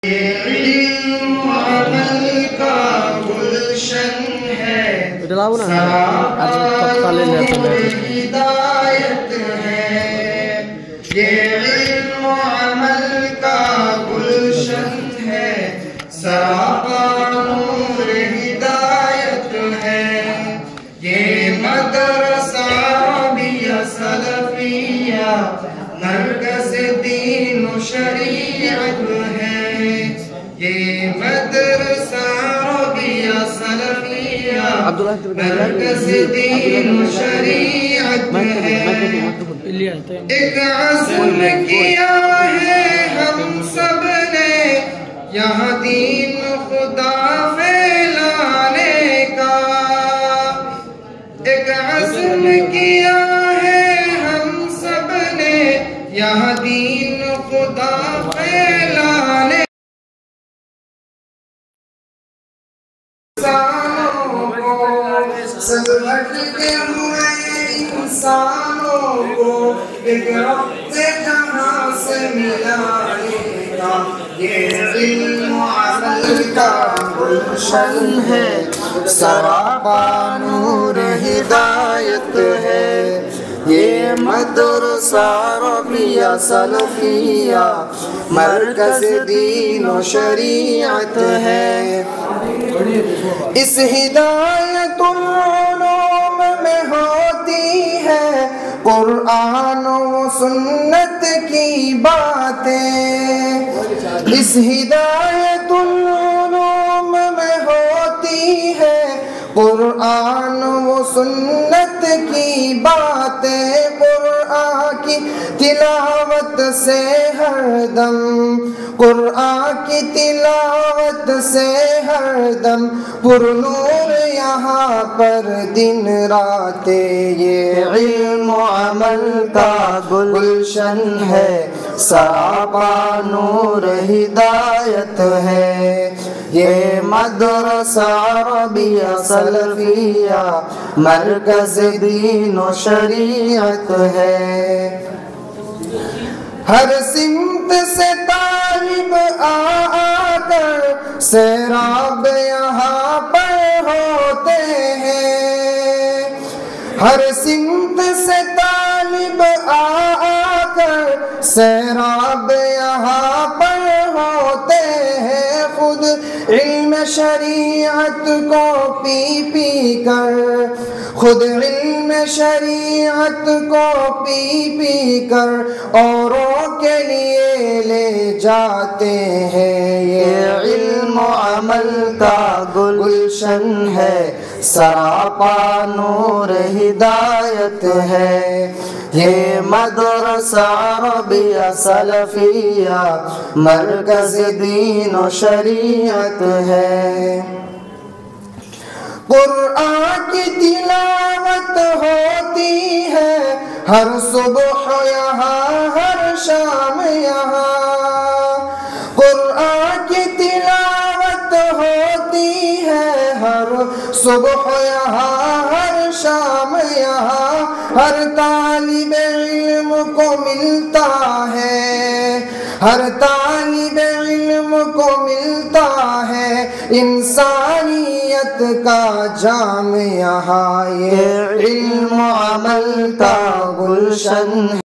علم عمل کا گلشن ہے، سراپا ہدایت ہے۔ یہ علم عمل کا گلشن ہے، سراپا نور ہدایت ہے۔ یہ مدرسہ عربیہ سلفیہ مرکز دین و شریعت ہے۔ یہ مدرسہ عربیہ سلفیہ مرکز دین و شریعت ہے۔ ایک عزم کیا ہے ہم سب نے یہاں دین خدا پھیلانے کا، ایک عزم کیا ہے ہم سب نے یہاں دین خدا پھیلانے۔ سب بھٹکے ہوئے انسانوں کو ایک رب جہاں سے ملائے گا۔ یہ علم عمل کا گلشن ہے، سراپا نور ہدایت ہے۔ یہ مدرسہ عربیہ سلفیہ مرکز دین و شریعت ہے۔ اس ہدایت العلوم میں ہوتی ہے قرآن و سنت کی باتیں، اس ہدایت العلوم میں ہوتی ہے قرآن و سنت کی باتیں۔ قرآن کی تلاوت سے ہر دم، قرآن کی تلاوت سے ہر دم پر نور یہاں پر دن رات۔ یہ علم و عمل کا گلشن ہے، سراپا نور ہدایت ہے۔ یہ مدرسہ عربیہ سلفیہ مرکز دین و شریعت ہے۔ ہر سمت سے طالب آ کر سیراب یہاں پر ہوتے ہیں، ہر سمت سے طالب آ کر سیراب یہاں پر ہوتے ہیں۔ خود علم شریعت کو پی پی کر، خود علم شریعت کو پی پی کر اوروں کے لیے لے جاتے ہیں۔ یہ علم و عمل کا گلشن ہے، سراپا نور ہدایت ہے۔ یہ مدرسہ عربیہ سلفیہ مرکز دین و شریعت ہے۔ قرآن کی تلاوت ہوتی ہے ہر صبح یہاں، ہر شام یہاں۔ قرآن کی تلاوت ہوتی ہے ہر صبح یہاں، ہر شام یہاں۔ ہر طالب علم کو ملتا ہے، ہر طالب علم کو ملتا ہے انسانیت کا جام یہاں۔ یہ علم و عمل کا گلشن ہے۔